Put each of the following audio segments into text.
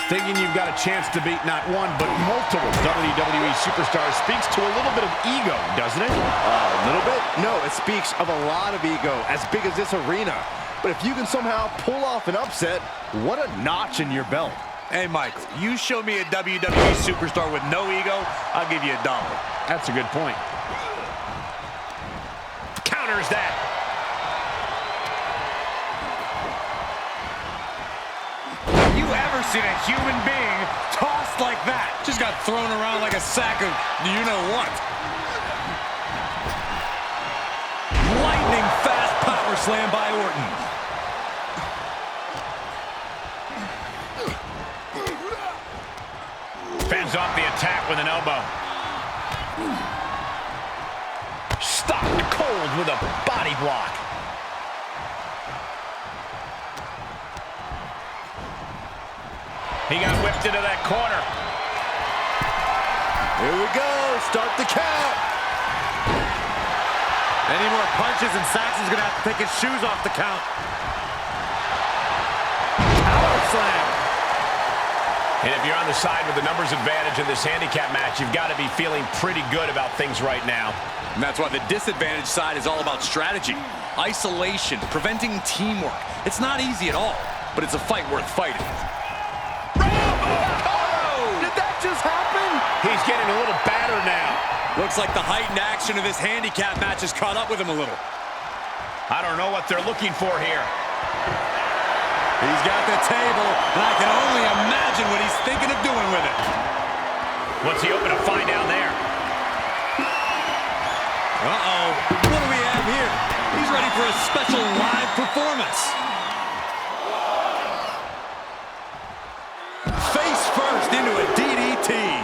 Thinking you've got a chance to beat not one, but multiple WWE superstars speaks to a little bit of ego, doesn't it? A little bit? No, it speaks of a lot of ego, as big as this arena. But if you can somehow pull off an upset, what a notch in your belt. Hey, Michael, you show me a WWE superstar with no ego, I'll give you $1. That's a good point. Counters that. Have you ever seen a human being tossed like that? Just got thrown around like a sack of you-know-what. Lightning fast power slam by Orton. Fends off the attack with an elbow. Stopped cold with a body block. He got whipped into that corner. Here we go. Start the count. Any more punches and Saxon's gonna have to take his shoes off the count. Power slam. And if you're on the side with the numbers advantage in this handicap match, you've got to be feeling pretty good about things right now. And that's why the disadvantage side is all about strategy, isolation, preventing teamwork. It's not easy at all, but it's a fight worth fighting. Did that just happen? He's getting a little battered now. Looks like the heightened action of this handicap match has caught up with him a little. I don't know what they're looking for here. He's got the table, and I can only imagine what he's thinking of doing with it. What's he hoping to find down there? Uh-oh. What do we have here? He's ready for a special live performance. Face first into a DDT.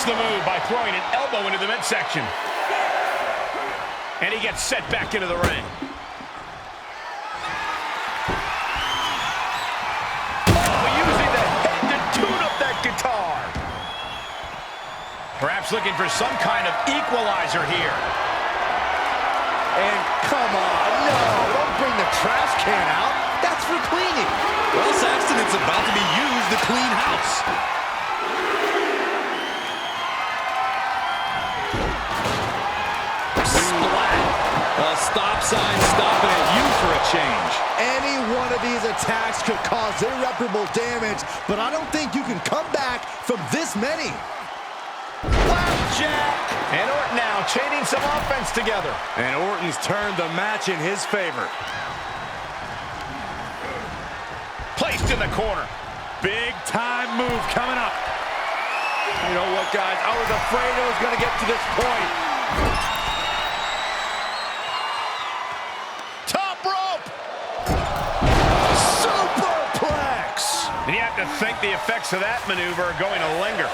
The move by throwing an elbow into the midsection. And he gets set back into the ring. Oh, using the head to tune up that guitar. Perhaps looking for some kind of equalizer here. And come on, no, don't bring the trash can out. That's for cleaning. Well, Saxton, it's about to be used to clean house. A stop sign stopping at you for a change. Any one of these attacks could cause irreparable damage, but I don't think you can come back from this many. Flapjack! And Orton now chaining some offense together. And Orton's turned the match in his favor. Placed in the corner. Big time move coming up. You know what, guys? I was afraid it was going to get to this point. And you have to think the effects of that maneuver are going to linger.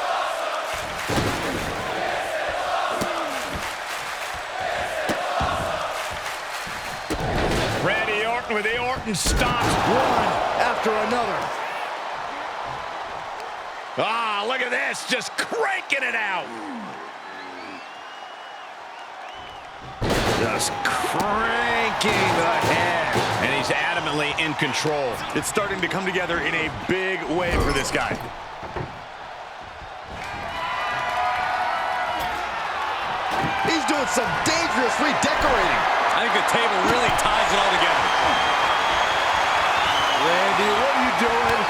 Randy Orton with the Orton stops. One after another. Ah, look at this, just cranking it out. Just cranking the head. And he's adamantly in control. It's starting to come together in a big way for this guy. He's doing some dangerous redecorating. I think the table really ties it all together. Randy, what are you doing?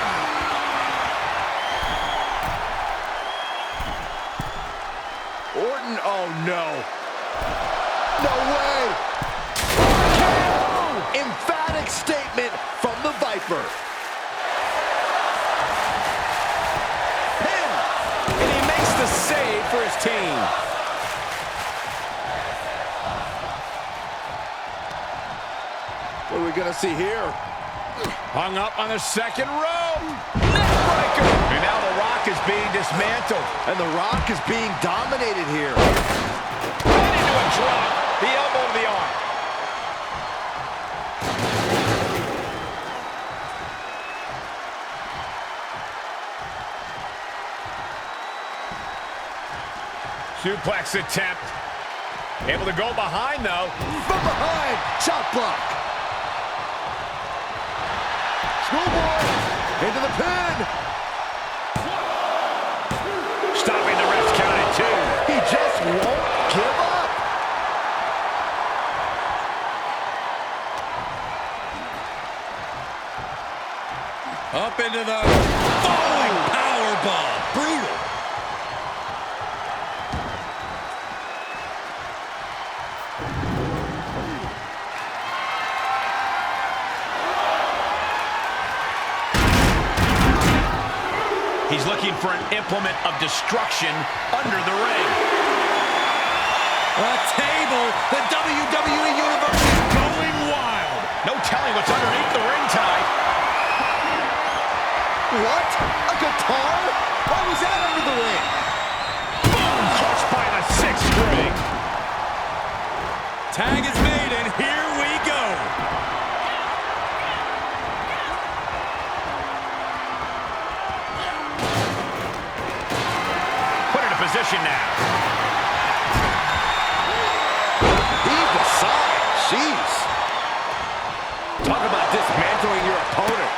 Orton, oh no. No way! KO! Emphatic statement from the Viper. Pin! And he makes the save for his team. What are we gonna see here? Hung up on the second row. Neckbreaker! And now The Rock is being dismantled. And The Rock is being dominated here. Right into a drop. The elbow to the arm. Suplex attempt. Able to go behind, though. From behind, chop block. Schoolboy into the pin. Stopping the ref's count at 2. He just won't give up. Up into the falling powerbomb. Brutal. He's looking for an implement of destruction under the ring. A table. The WWE Universe is going wild. No telling what's underneath the ring tonight. What? A guitar? Why was that under the ring? Boom! Crushed by the 6th string. Tag is made, and here we go. Put into position now. Heave aside. Jeez. Talk about dismantling your opponent.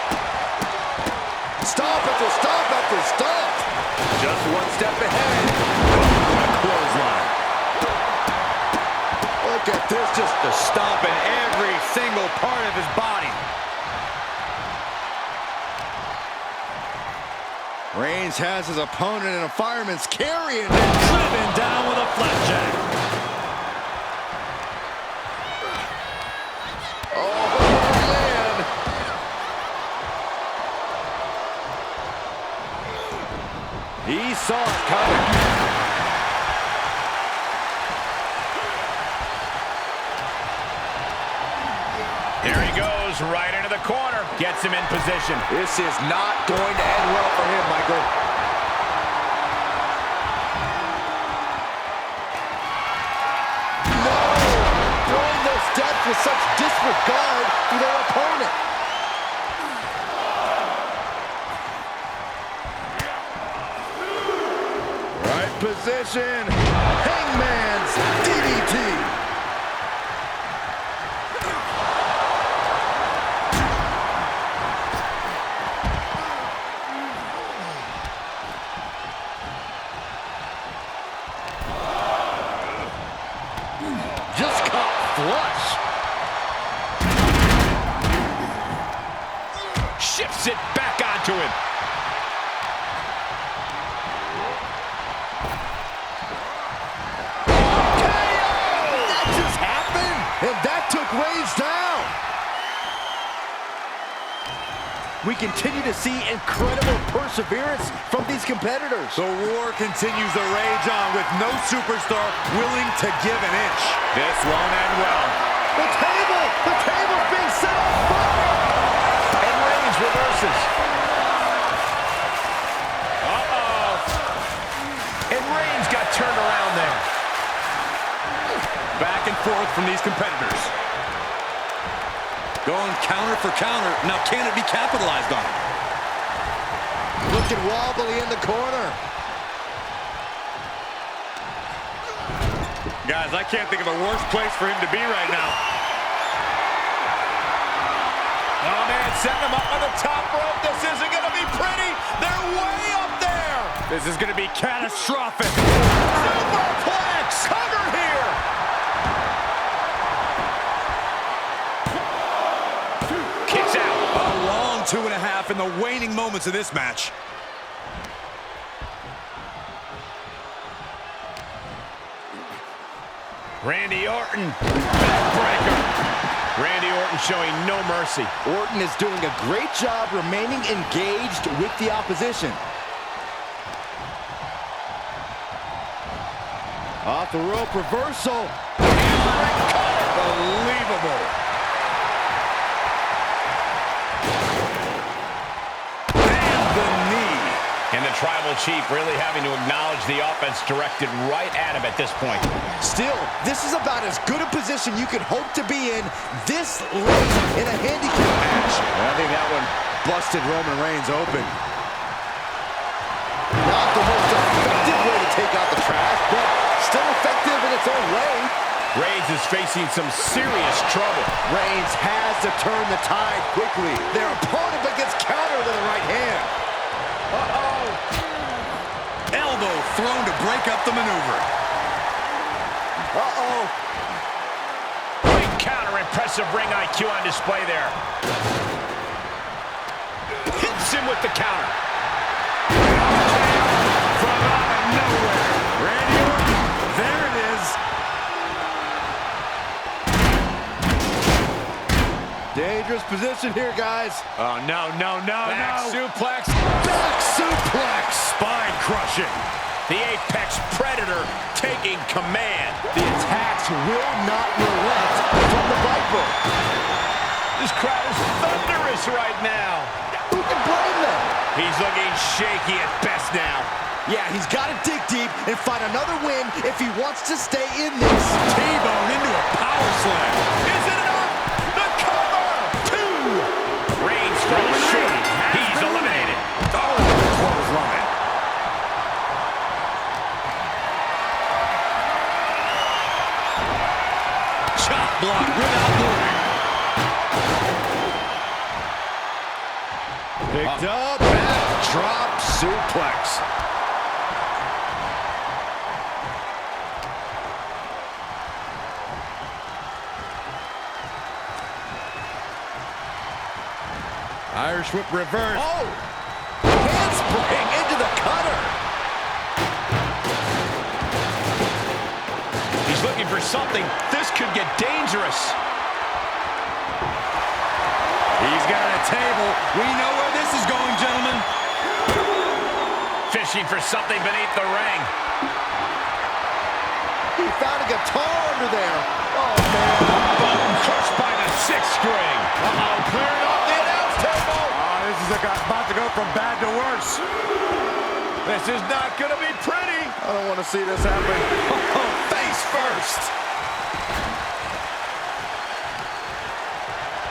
Stop after stop after stop. Just one step ahead. Clothesline. Look at this, just stomping every single part of his body. Reigns has his opponent in a fireman's carry and Driven down with a flapjack. oh man. He saw it coming. There he goes, right into the corner. Gets him in position. This is not going to end well for him, Michael. No! Throwing those steps with such disregard for their opponent. Right position. Hangman's DDT. Just caught flush. Shifts it back onto him. That just happened, and that took Reigns down. We continue to see incredible perseverance from these competitors. The war continues to rage on with no superstar willing to give an inch. This won't end well. The table's being set on fire. And Reigns reverses. Uh-oh. And Reigns got turned around there. Back and forth from these competitors. Going counter for counter. Now, can it be capitalized on? Looking wobbly in the corner. Guys, I can't think of a worse place for him to be right now. Oh, man, setting him up on the top rope. This isn't going to be pretty. They're way up there. This is going to be catastrophic. Superplex. Cover here. Kicks out. A long 2.5 in the waning moments of this match. Randy Orton. Backbreaker. Randy Orton showing no mercy. Orton is doing a great job remaining engaged with the opposition. Off the rope reversal. Unbelievable. And the knee. And the Tribal Chief really having to acknowledge the offense directed right at him at this point. Still, this is about as good a position you can hope to be in this late in a handicap match. I think that one busted Roman Reigns open. Not the most effective way to take out the trash, but still effective in its own way. Reigns is facing some serious trouble. Reigns has to turn the tide quickly. Their opponent but gets countered with the right hand. Uh-oh. Elbow thrown to break up the maneuver. Uh-oh. Great counter, impressive ring IQ on display there. Hits him with the counter. From out of nowhere. Randy Orton, there it is. Dangerous position here, guys. Oh, no. Back suplex. Back suplex. Spine crushing. The Apex Predator taking command. The attacks will not relent from the Viper. This crowd is thunderous right now. Who can blame them? He's looking shaky at best now. Yeah, he's got to dig deep and find another win if he wants to stay in this. T-bone into a power slam. Is it enough? The cover! 2! Reigns falls short. He's eliminated. Oh, clothesline. Chop block without warning. Picked up, backdrop suplex. Irish whip reverse. Oh! Handspring into the cutter. He's looking for something. This could get dangerous. He's got a table. We know where this is going, gentlemen. Fishing for something beneath the ring. He found a guitar under there. Oh, man. Button crushed by the 6th string. Uh-oh, clearing off the announce table. Oh, this is about to go from bad to worse. This is not going to be pretty. I don't want to see this happen. Oh, face first.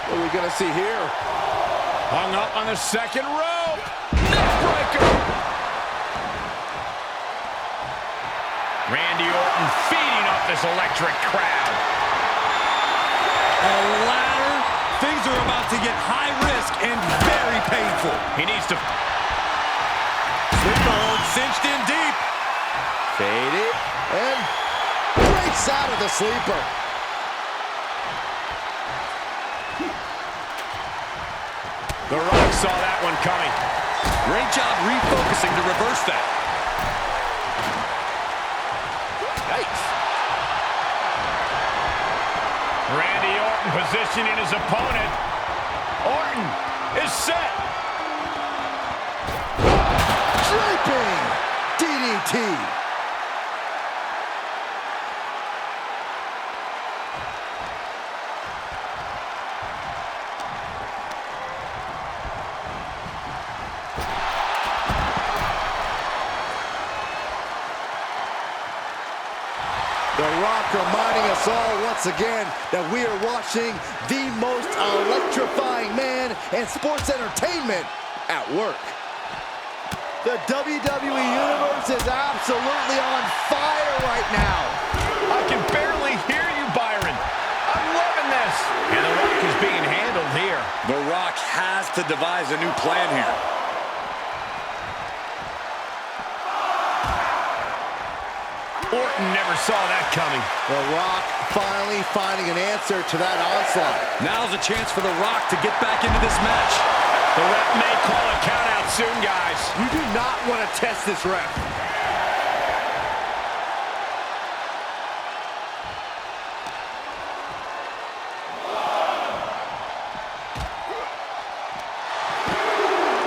What are we going to see here? Hung up on the 2nd rope. Neckbreaker. Randy Orton feeding off this electric crowd. A ladder. Things are about to get high risk and very painful. He needs to... Sleeper hold cinched in deep. Faded and breaks out of the sleeper. The Rock saw that one coming. Great job refocusing to reverse that. Yikes. Randy Orton positioning his opponent. Orton is set. Draping DDT. The Rock reminding us all once again that we are watching the most electrifying man in sports entertainment at work. The WWE Universe is absolutely on fire right now. I can barely hear you, Byron. I'm loving this. And The Rock is being handled here. The Rock has to devise a new plan here. Orton never saw that coming. The Rock finally finding an answer to that onslaught. Now's a chance for The Rock to get back into this match. The ref may call a count out soon, guys. You do not want to test this ref.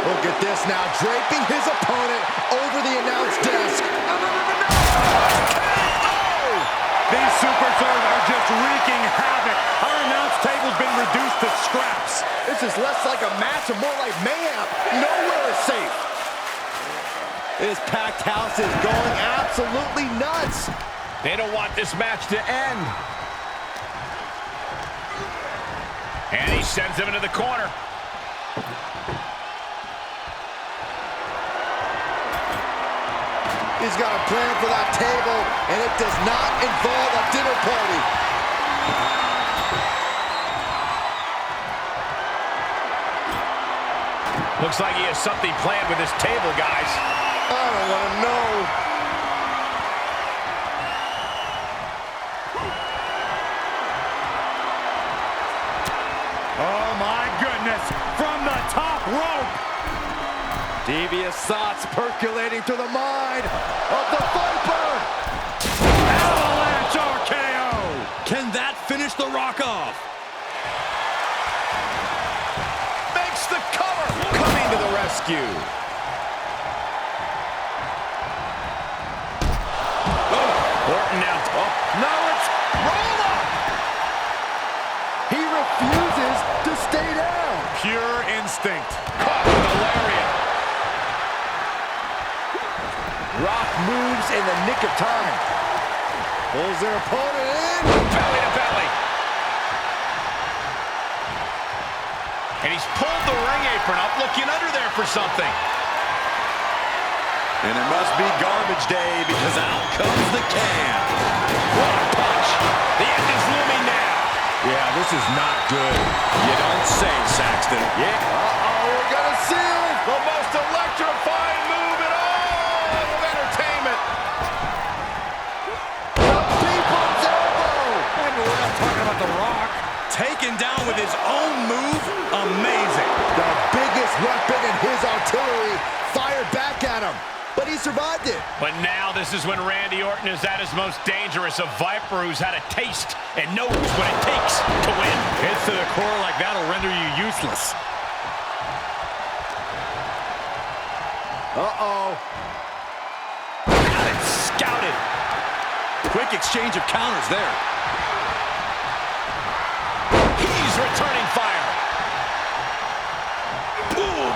Look at this now, draping his opponent over the announce desk. These superstars are just wreaking havoc. Our announce table's been reduced to scraps. This is less like a match and more like mayhem. Nowhere is safe. This packed house is going absolutely nuts. They don't want this match to end. And he sends him into the corner. He's got a plan for that table, and it does not involve a dinner party. Looks like he has something planned with this table, guys. I don't want to know. Oh my goodness, from the top rope. Devious thoughts percolating through the mind of the Viper. Avalanche RKO. Can that finish The Rock off? Makes the cover. Coming to the rescue. Orton now. Oh, No, it's roll up. He refuses to stay down. Pure instinct. caught with a lariat. Rock moves in the nick of time. Pulls their opponent in. Belly to belly. And he's pulled the ring apron up, looking under there for something. And it must be garbage day because out comes the can. What a punch. The end is looming now. Yeah, this is not good. You don't say, Saxton. Yeah. We're gonna see it. The most electrifying move in all of entertainment. The people's elbow. And we're not talking about The Rock. Taken down with his own move. Amazing. The biggest weapon in his artillery fired back at him. But he survived it. But now this is when Randy Orton is at his most dangerous, a Viper who's had a taste and knows what it takes to win. Hits to the core like that'll render you useless. Uh-oh. Got it scouted. Quick exchange of counters there. He's returning fire. Boom.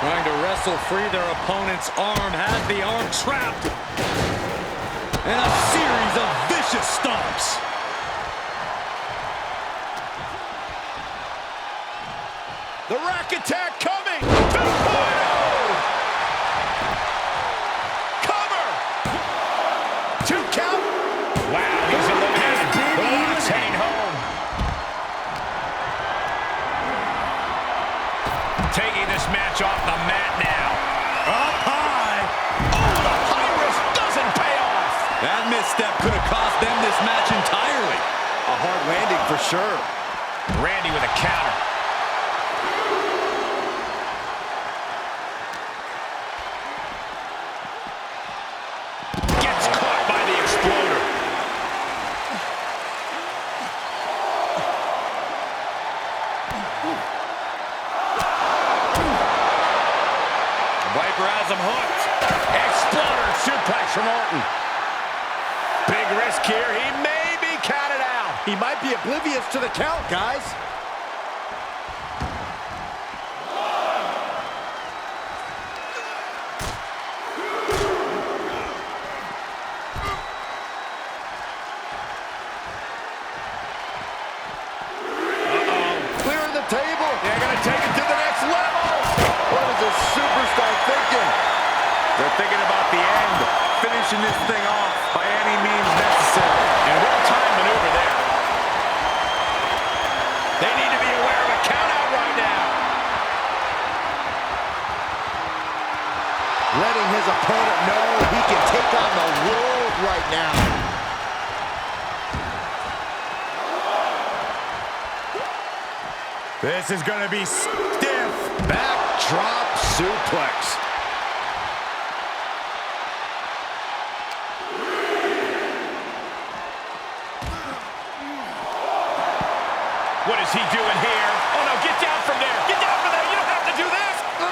Trying to wrestle free their opponent's arm, has the arm trapped. And a series of vicious stomps. The rack attack coming. 2.0. Cover. 2 count. Wow, he's eliminated. The Rock's heading home. Taking this match off the mat now. Up high. Oh, the high risk doesn't pay off. That misstep could have cost them this match entirely. A hard landing for sure. Randy with a counter. Gets caught by the exploder. Viper has him hooked. Exploder suplex from Orton. Big risk here. He may be counted out. He might be oblivious to the count, guys. Clearing the table. They're going to take it to the next level. What is this superstar thinking? They're thinking about the end, finishing this thing off by any means necessary. And well-timed maneuver there. They need to be aware of a count-out right now. Letting his opponent know he can take on the world right now. This is going to be stiff. Backdrop suplex. What is he doing here? Oh, no, get down from there. Get down from there. You don't have to do this. No.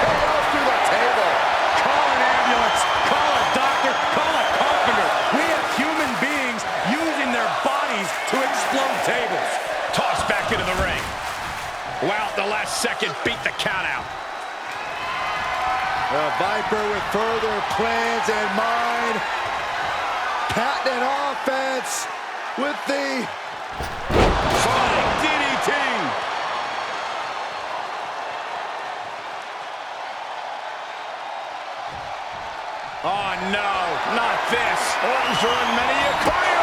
KO through the table. Call an ambulance, call a doctor, call a carpenter. We have human beings using their bodies to explode tables. Tossed back into the ring. Wow, the last second beat the count out. The Viper with further plans in mind. Patent offense with the Flying DDT. Not this. Orton's doing many a cardio.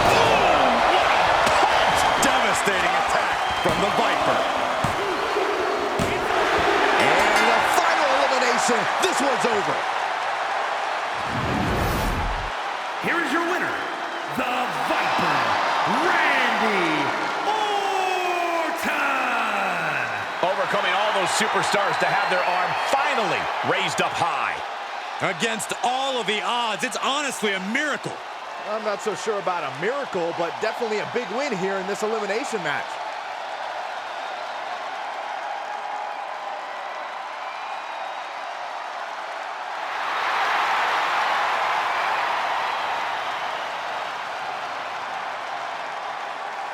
Boom! What a punch! Devastating attack from the Viper. And the final elimination. This one's over. Here is your winner, the Viper, Randy Orton! Overcoming all those superstars to have their arm finally raised up high. Against all of the odds, it's honestly a miracle. I'm not so sure about a miracle, but definitely a big win here in this elimination match.